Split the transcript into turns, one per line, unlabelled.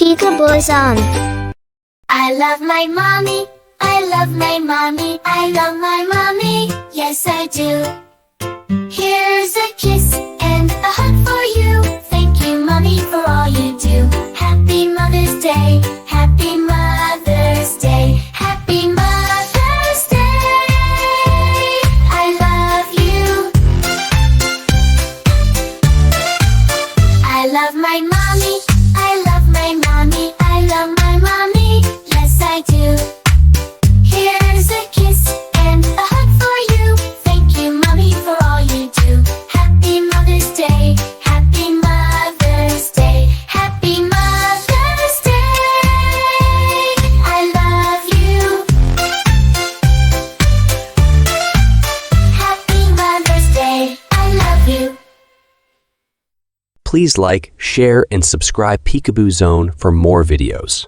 Peekaboo Zone.
I love my mommy, I love my mommy, I love my mommy, yes I do. Here's a kiss and a hug for you. Thank you, mommy, for all you do. Happy Mother's Day, happy Mother's Day, happy Mother's Day. I love you. I love my mommy, I love my mommy, I love my mommy, yes I do. Here's a kiss and a hug for you. Thank you, mommy, for all you do. Happy Mother's Day, happy Mother's Day, happy Mother's Day. I love you. Happy Mother's Day, I love you.
Please like, share, and subscribe Peekaboo Zone for more videos.